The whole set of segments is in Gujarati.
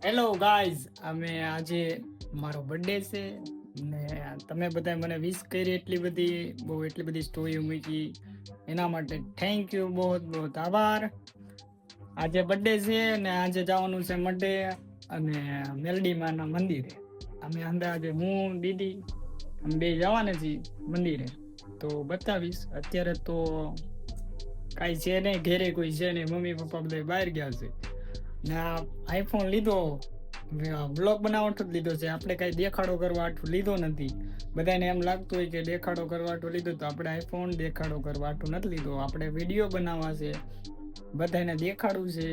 હેલો ગાઈઝ, અમે આજે મારો બર્થડે છે ને તમે બધા મને વિશ કરી એટલી બધી સ્ટોરી મૂકી એના માટે થેન્ક યુ, બહુ બહુ આભાર. આજે બર્થડે છે ને આજે જવાનું છે મંડે અને મેલડીમાના મંદિરે. અમે અંદાજે હું દીદી અમે બે જવાના છીએ મંદિરે, તો બતાવીશ. અત્યારે તો કાંઈ છે નહીં, ઘેરે કોઈ છે નહીં, મમ્મી પપ્પા બધા બહાર ગયા છે ને આ આઈફોન લીધો બ્લોગ બનાવવા જ લીધો છે. આપણે કાંઈ દેખાડો કરવા આટલું લીધો નથી. બધાને એમ લાગતું હોય કે દેખાડો કરવા આટલું લીધો, તો આપણે આઈફોન દેખાડો કરવા આટલું નથી લીધો. આપણે વિડીયો બનાવવા છે, બધાને દેખાડવું છે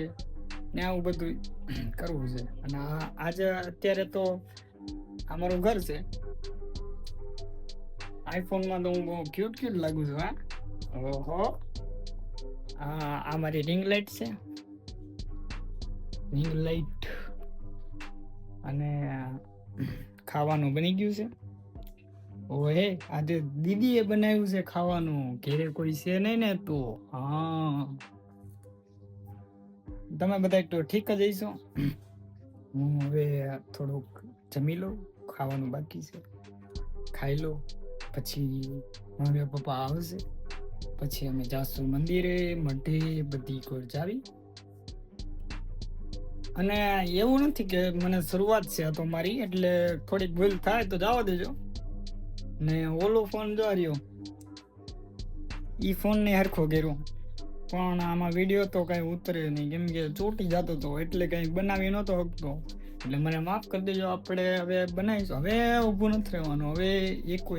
ને આવું બધું કરવું છે. અને આજે અત્યારે તો અમારું ઘર છે. આઈફોનમાં તો હું બહુ ક્યુટ લાગુ છું. હા, ઓહો, આ મારી રિંગ લાઇટ છે, રિંગ લાઇટ. અને ખાવાનું બની ગયું છે. ઓહે, આજે દીદીએ બનાવ્યું છે ખાવાનું, ઘરે કોઈ છે નહીં ને, તો હા તમે બધા તો ઠીક જ હશો. હું હવે થોડુંક જમી લઉં, ખાવાનું બાકી છે, ખાઈ લો. પછી મમ્મી પપ્પા આવશે, પછી અમે જાશું મંદિરે, મઢે, બધી કોર જાવી. અને એવું નથી કે મને શરૂઆત છે તો મારી, એટલે થોડીક ભૂલ થાય તો જવા દેજો. ને ઓલો ફોન જો રહ્યો, ઈ ફોન ને હરખો કર્યો, પણ આમાં વિડીયો તો કઈ ઉતરે નહીં, કેમ કે ચોટી જતો હતો, એટલે કઈ બનાવી નહોતો શકતો. એટલે મને માફ કરી દેજો. આપણે હવે બનાવીશું. હવે ઊભું નથી રહેવાનું. હવે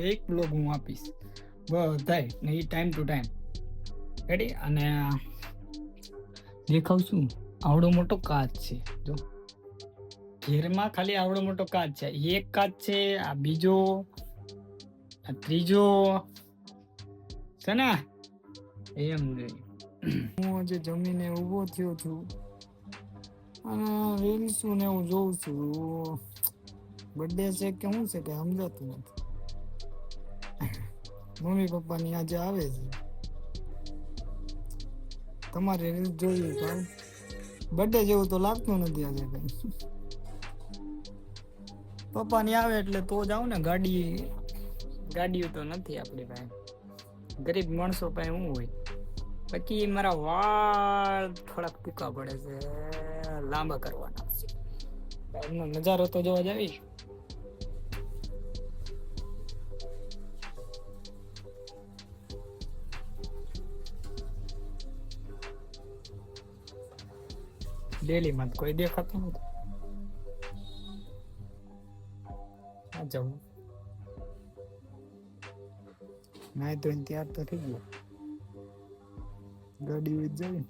એક બ્લોગ હું આપીશ બધાય ને, એ ટાઈમ ટુ ટાઈમ રેડી. અને દેખાવશું, આવડો મોટો કાચ છે જો, ઘેરમાં ખાલી આવડો મોટો કાચ છે. એક કાચ છે, આ બીજો, આ ત્રીજો છે ને, એમ નહીં. હું આજે જમીને ઊભો થયો છું અને રીલ્સું ને એવું જોઉં છું. બર્થડે છે કે શું છે કે સમજાતું નથી. મમ્મી પપ્પાની આજે આવે છે. તમારે રીલ્સ જોયું પણ બર્થડે જેવું તો લાગતું નથી આજે કઈ. પપ્પાની આવે એટલે તો જાવ ને. ગાડીઓ તો નથી આપણી પાસે, ગરીબ માણસો પાસે શું હોય. બાકી મારા વાળ થોડાક ટૂંકા પડે છે, લાંબા કરવાના છે. એમનો નજારો તો જોવા જાવી. ડેલીમાં કોઈ દેખાતું નથી. આ જવું નાય તો તૈયાર તો થઈ ગયો, ગાડી with જાય.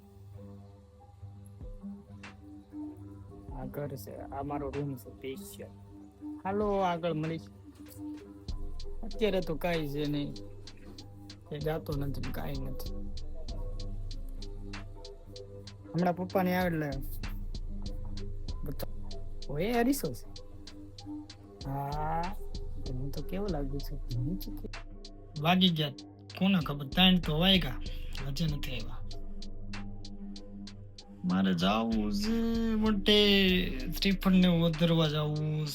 આ ઘર છે, આ મારો રૂમ છે સ્પેશિયલ. હાલો આગળ મળીશ. અત્યારે તો કાંઈ છે નહીં, એ જાતો નથી, કાંઈ નથી. હમણાં પપ્પાને આવે એટલે ઓય હરીશો છે. હા, હું તો કેવું લાગુ છું. વાગી ગયા, કોને ખબર, 3 તો વાગ્યા, હજે નથી આવ્યા. મારે જાવું છે મોટે શ્રીફળ ને વધરવા જાવું.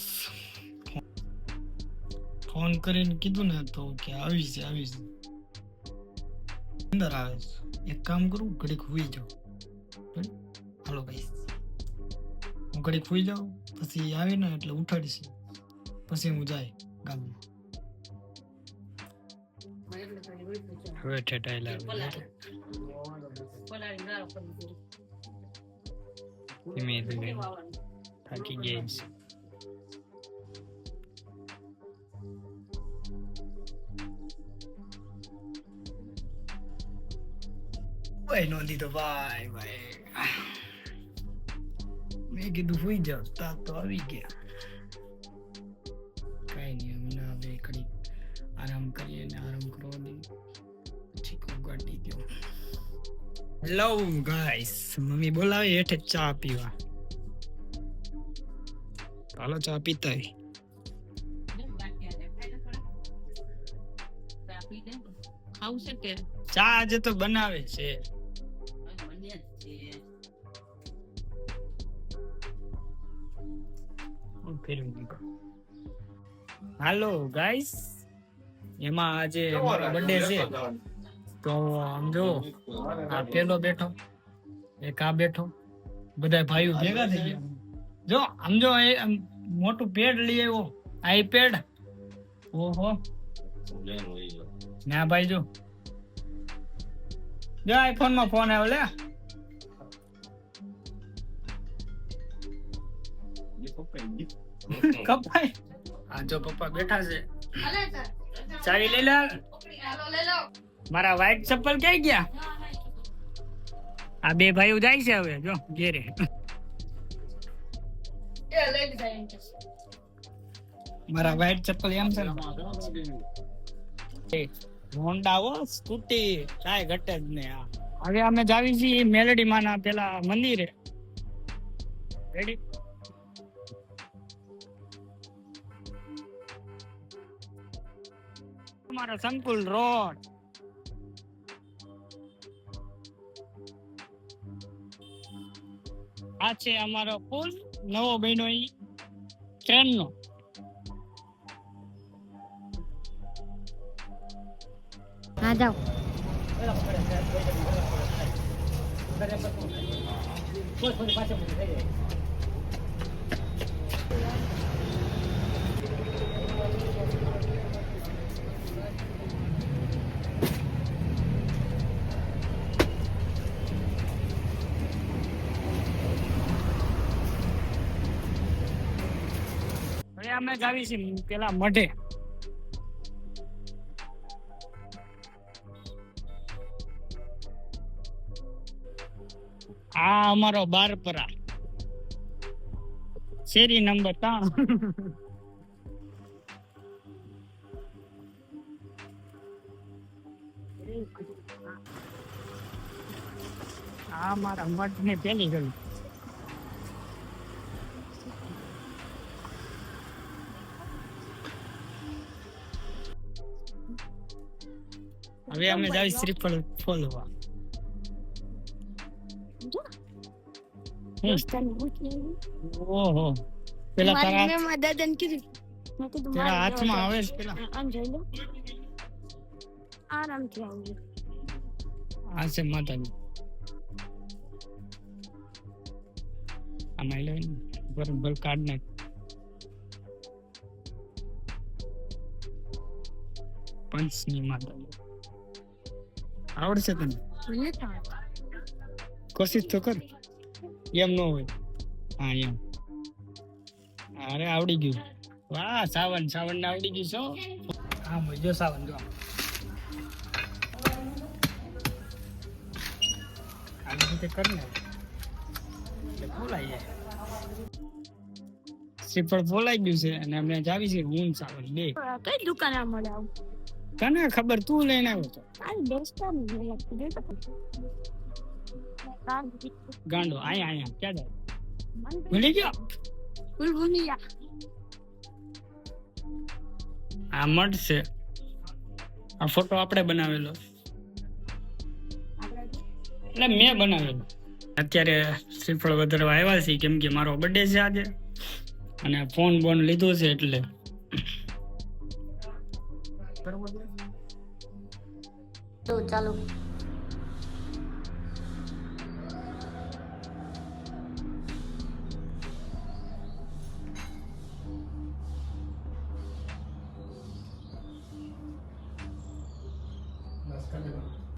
ફોન કરીને કીધું ને તો કે આવીશ. અંદર આવે છે. એક કામ કરું, ઘડીક હુઈ જાઉં. હાલો ભાઈ, હું ઘડીક હુઈ જાઉં, પછી આવીને એટલે ઉઠાડીશ, પછી હું જાય ગામમાં. હવે ઠેઠાયેલા ધીમે ધીમે થાકી ગયા છે. ભાઈ નો દીધો, ભાઈ મેં કીધું હુઈ જાવ, તા તો આવી ગયા. કઈ નહીં, હમણાં હવે ઘડી આરામ કરીએ ને આરામ કરવા દઈએ, પછી ગાડી દો. હેલો ગાઈસ, મમ્મી બોલાવે હેઠે ચા પીવા. હાલો ચા પીતા. ચા આજે તો બનાવે છે. હાલો ગાઈસ, એમાં આજે મારો બર્થડે છે તો આમ જો આ પેલો બેઠો, એક આ બેઠો, બધા ભાઈઓ ભેગા થઈ ગયા. જો આમ જો આમ મોટું પેડ લઈ આવ્યો, આઈપેડ. ઓહો ના ભાઈ, જો આઈફોન માં ફોન આવ્યો લે. કપાઈ. આ જો પપ્પા બેઠા છે, ચાવી લઈ લે. મારા વ્હાઈટ ચપ્પલ ક્યાં ગયા? આ બે ભાઈઓ જાય છે હવે જો ઘેરે. મારા વ્હાઈટ ચપ્પલ એમ છે ને, હોન્ડા હો, સ્કૂટી કાંઈ ઘટે જ નહીં. હવે અમે જાવી છીએ મેલડી માના પેલા મંદિરે. રેડી? અમારો સંકુલ રોડ. આ છે અમારો પુલ, નવો બન્યો ઈ ટ્રેન નો. હા જાઓ. હવે અમે જાવી છીએ પેલા મઢે. આ અમારો બારપરા, શેરી નંબર 3. આ મારા મઠ ને પેલી ગળી. હવે અમે જાવી શ્રીફળ ફોલવા. ઓહો, પેલા તારા હાથમાં આવે છે પેલા. આરામથી આવજો. આ છે માતાજી. આમાં લઈને બરોબર કાઢ નાખ. પંચની માતાજી આવડશે તને? કોશિશ તો કર. એમ ન હોય. હા એમ. અરે આવડી ગયું. વાહ, સાવન ને આવડી ગયું છો. હા ભાઈ જો સાવન જો. આવી રીતે કર ને એટલે ફોલાઈ જાય. શ્રીફળ ફોલાઈ ગયું છે અને અમે જાવી છે ઊન સાવન બે. કઈ દુકાને મળે આવું? તને ખબર, તું લઈને આવ્યો તો. ગાંડો અહીંયા ક્યાં જાય? ભૂલી ગયો? આ મઠ છે. આ ફોટો આપણે બનાવેલો, એટલે મેં બનાવેલો. અત્યારે શ્રીફળ વધારવા આવ્યા છીએ કેમ કે મારો બર્થડે છે આજે અને ફોન બોન લીધો છે એટલે. ચાલો.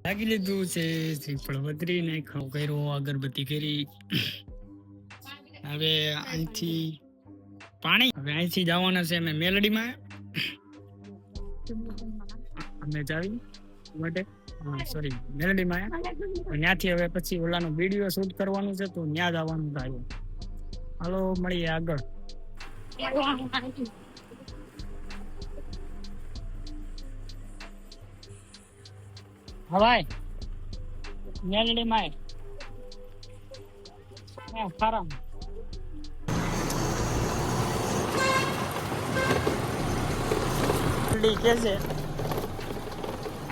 લાગી લીધું છે, શ્રીફળ વધરી નાખ્યો, કર્યો, અગરબત્તી કરી. હવે અહીંથી પાણી, હવે અહીંથી જવાના છે અમે મેલડીમાં. અમે જાવી માટે સોરી મેલડીમાં. ત્યાંથી હવે પછી ઓલાનો વિડીયો શૂટ કરવાનું છે તો ત્યાં જવાનું થાય. હાલો મળીએ આગળ. હવાય મેલડીમાં ખરા કે છે.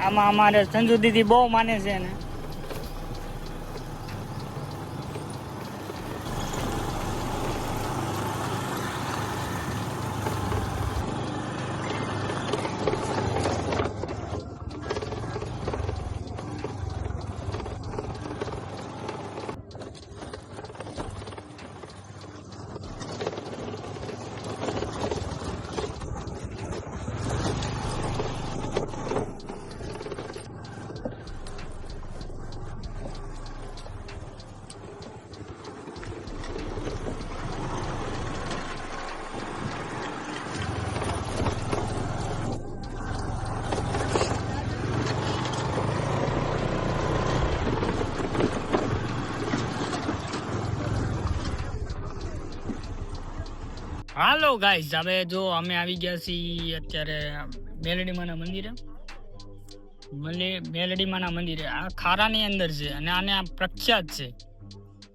આમાં અમારે સંજુ દીદી બહુ માને છે ને. હાલો ગાઈસ, હવે જો અમે આવી ગયા છીએ અત્યારે મેલડીમાના મંદિરે. મેલડીમાના મંદિરે આ ખારાની અંદર છે અને આને આ પ્રખ્યાત છે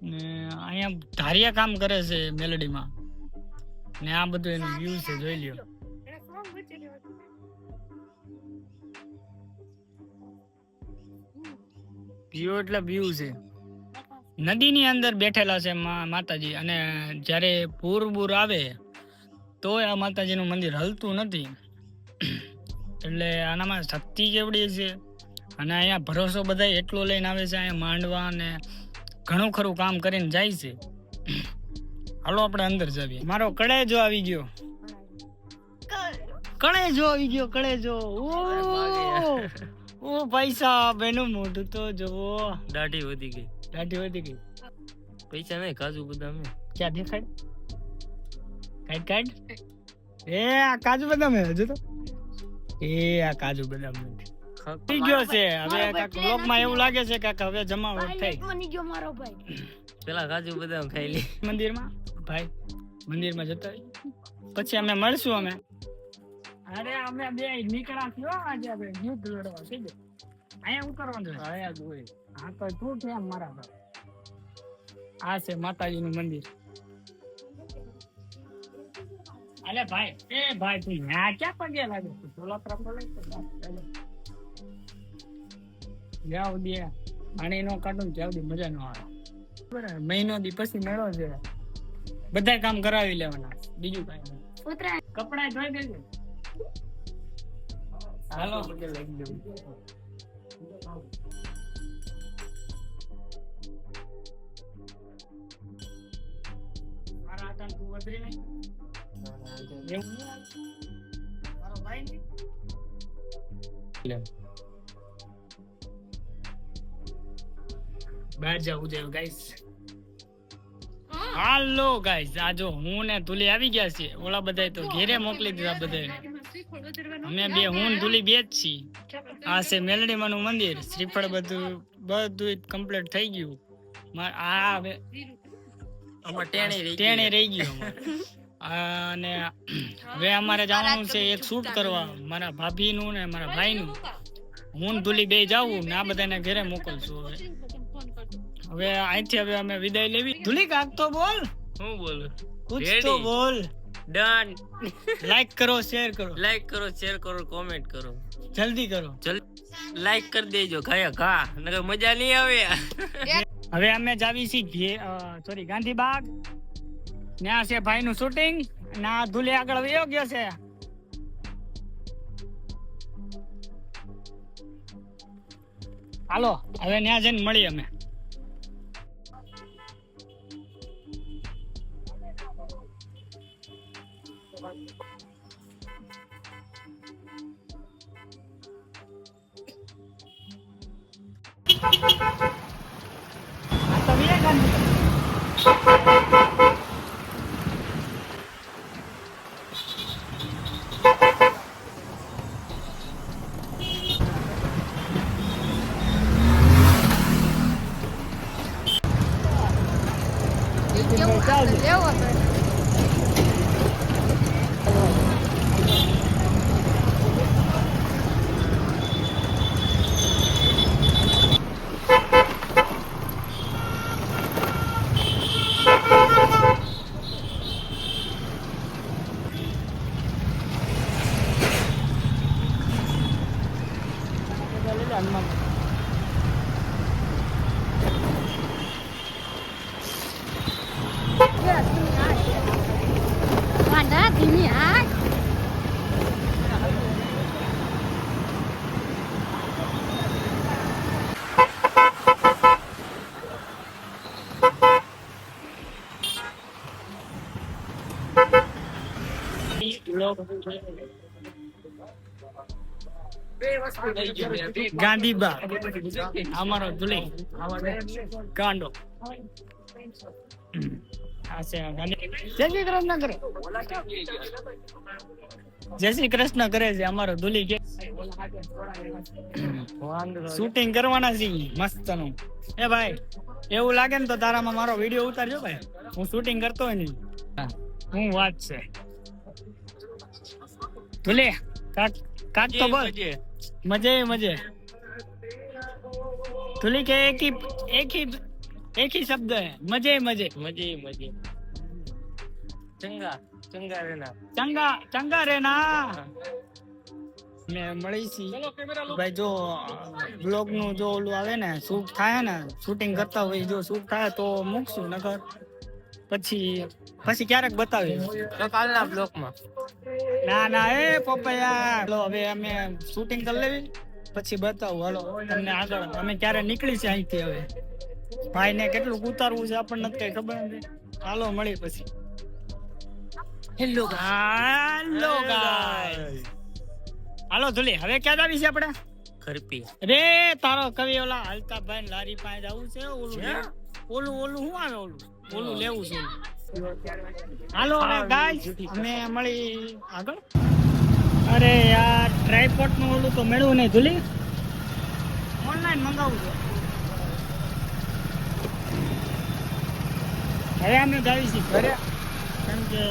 ને અહીંયા ધારિયા કામ કરે છે મેલડીમાં ને આ બધું એનું વ્યૂ છે, જોઈ લ્યો. વ્યૂ એટલે વ્યૂ છે. નદીની અંદર બેઠેલા છે માતાજી, અને જ્યારે પૂર આવે તો આ માતાજીનું મંદિર હલતું નથી. એટલે આનામાં શક્તિ કેવડી છે. અને અહીંયા ભરોસો બધા એટલો લઈને આવે છે, અહીંયા માંડવા ને ઘણું ખરું કામ કરીને જાય છે. હાલો આપણે અંદર જઈએ. મારો કળેજો આવી ગયો, કળેજો આવી ગયો, કળેજો. ઓ પૈસા બેનું મોઢું તો જોવો, દાઢી વધી ગઈ. દાઢી વધી ગઈ. પૈસા નહીં, કાજુ બદામ હે. ક્યાં દેખાડ? કાઢ. એ આ કાજુ બદામ હે હજુ તો. એ આ કાજુ બદામ નથી. થઈ ગયો છે હવે. કાક બ્લોગમાં એવું લાગે છે કે હવે જમાવટ થઈ. બની ગયો મારો ભાઈ. પેલા કાજુ બદામ ખાઈ લી મંદિરમાં ભાઈ, મંદિરમાં જતા પછી અમે મળશું. અમે અમે બે નીકળ્યા થયો આજે આપણે યુદ્ધ લડવા. થઈ ગયો અહીંયા ઉતરવાનું છે. અહીંયા જ હોય. હા તો તું છે મારા ભાઈ. આ છે માતાજીનું મંદિર. અલે ભાઈ, એ ભાઈ તું ત્યાં ક્યાં પગે લાગે? ચોલા ત્રાપો લઈ જાવ દે. પાણી નો કાઢું જાવ દે, મજા નો આવે. બરાબર, મહિનો દી પછી મેળો છે. બધા કામ કરાવી લેવાના, બીજું કઈ નહીં. કપડા ધોઈ દેજો. હાલો મારા આટાન તું વધરી નહીં. એવું મારો ભાઈ નહીં. બહાર જવું જોઈએ ગાઈસ. હાલો ગાઈસ, આ જો હું ને તુલી આવી ગયા છે. ઓલા બધા તો ઘેરે મોકલી દીધા બધાને. અમે બે હું તુલી બે જ છીએ. આ છે મેલડીમાનું મંદિર. શ્રીફળ બધું કમ્પ્લીટ થઈ ગયું. આ હવે ટેણે રહી ગયું અને હવે અમારે જવાનું છે એક શૂટ કરવા, મારા ભાભીનું ને મારા ભાઈનું. હું તુલી બે જાવું ને આ બધાને ઘરે મોકલશું. હવે અહીંથી હવે અમે વિદાય લેવી. ધુલી કાક તો બોલ. હું બોલું? કુછ તો બોલ. ડન. લાઈક કરો, શેર કરો. લાઈક કરો, શેર કરો, કોમેન્ટ કરો. જલ્દી કરો. લાઈક કરી દેજો. ઘા નકર મજા નહીં આવે. હવે અમે જાવી છીએ ગાંધીબાગ. ત્યાં છે ભાઈનું શૂટિંગ. ના ધુલી આગળ વયો ગયો છે. હાલો હવે ત્યાં જઈને મળીએ અમે. ગાંધીબાગ અમારો ધુલી કાંડો. જય શ્રી કૃષ્ણ કરે. જય શ્રી કૃષ્ણ કરે છે અમારો ધુલી. કે શૂટિંગ કરવાના છે મસ્ત નું. એ ભાઈ એવું લાગે ને તો તારામાં મારો વિડીયો ઉતારજો ભાઈ. હું શૂટિંગ કરતો હોય નહીં. હું વાત છે તુલે કાક કાક તો બોલ મજે મજે મજે તુલી કે एक ही शब्द है मजे मजे મજે મજે ચંગા ચંગા રેના ચંગા ચંગા રે ના ને મળી છી ભાઈ જો બ્લોગ નું જો ઓલું આવે ને શૂટ થાય ને શૂટિંગ કરતા હોય જો શૂટ થાય તો મૂકશું નકર પછી ક્યારેક બતાવીશ તો કાલના બ્લોકમાં ના ના એ પપૈયા હાલો હવે અમે શૂટિંગ કરી લેવી પછી બતાવું હાલો તમને આગળ અમે ક્યારે નીકળી છે અહીંથી હવે ભાઈ ને કેટલું ઉતારવું છે આપણને તો કઈ ખબર નથી હાલો મળી પછી હેલો હાલો ગાઈસ હાલો ધુલી હવે ક્યાં જાવી છે આપણે ખરપી રે તારો કવિ ઓલા હાલતા ભાઈ લારી પાસે જવું છે ઓલું શું આવે ઓલું લેવું છે હાલો હવે ગાઈસ અમે મળી આગળ અરે યાર ટ્રાયપોડ નું ઓલું તો મેળવું નહીં ધુલી ઓનલાઈન મંગાવું છે હવે અમે જાવી છીએ ઘરે કેમ કે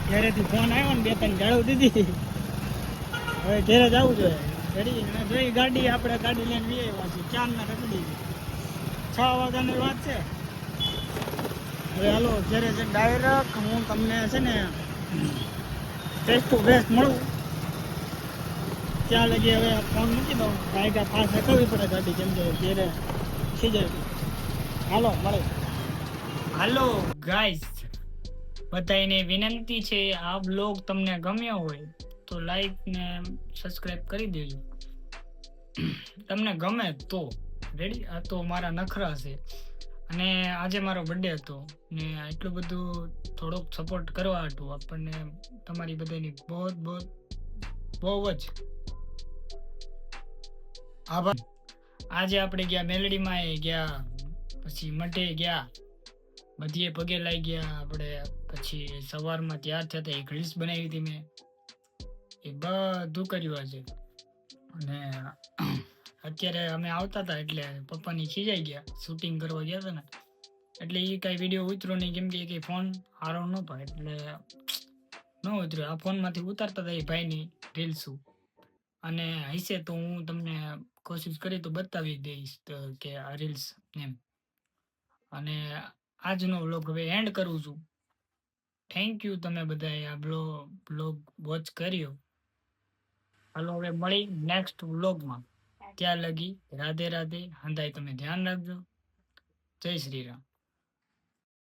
ઘરેથી ફોન આવ્યો ને 2-3 ગાળો દીધી હવે ઘરે જવું જોઈએ ઘડી જોઈ ગાડી આપણે ગાડી લઈને વી આવ્યા છીએ 4 ના રખડી 6 વાગ્યાની વાત છે હવે હાલો ઘરે છે ડાયરેક્ટ હું તમને છે ને ફેસ ટુ ફેસ મળું ત્યાં લગી હવે ફોન મૂકી દઉં ગાયકા ફાસ્ટ રખડવી પડે ગાડી કેમ કે ઘરે ખીજાય હાલો મળે હાલો ગાઈસ બધાને વિનંતી છે આ બ્લોગ તમને ગમ્યો હોય તો લાઈક ને સબસ્ક્રાઇબ કરી દેજો તમને ગમે તો રેડી આ તો મારા નખરા છે અને આજે મારો બર્થડે હતો ને એટલું બધું થોડોક સપોર્ટ કરવા હતું આપણને તમારી બધાની બહુ જ આભાર આજે આપણે ગયા મેલડીમાં ગયા પછી મઢે ગયા બધીએ પગે લાગી ગયા આપણે પછી સવારમાં તૈયાર થતા એક રીલ્સ બનાવી હતી મેં એ બધું કર્યું આજે અને અત્યારે અમે આવતા હતા એટલે પપ્પાની ખીજાઈ ગયા શૂટિંગ કરવા ગયા હતા ને એટલે એ કાંઈ વિડીયો ઉતરો નહીં કેમ કે એ ફોન હારો નહોતો એટલે ન ઉતર્યો આ ફોનમાંથી ઉતારતા હતા એ ભાઈની રીલ્સું અને હશે તો હું તમને કોશિશ કરી તો બતાવી દઈશ કે આ રીલ્સ એમ અને આજનો વ્લોગ હવે એન્ડ કરું છું થેન્ક યુ તમે બધાએ આ બ્લોગ વોચ કર્યો હાલો હવે મળી નેક્સ્ટ વ્લોગમાં ત્યાં લગી રાધે રાધે હંધાઈ તમે ધ્યાન રાખજો જય શ્રી રામ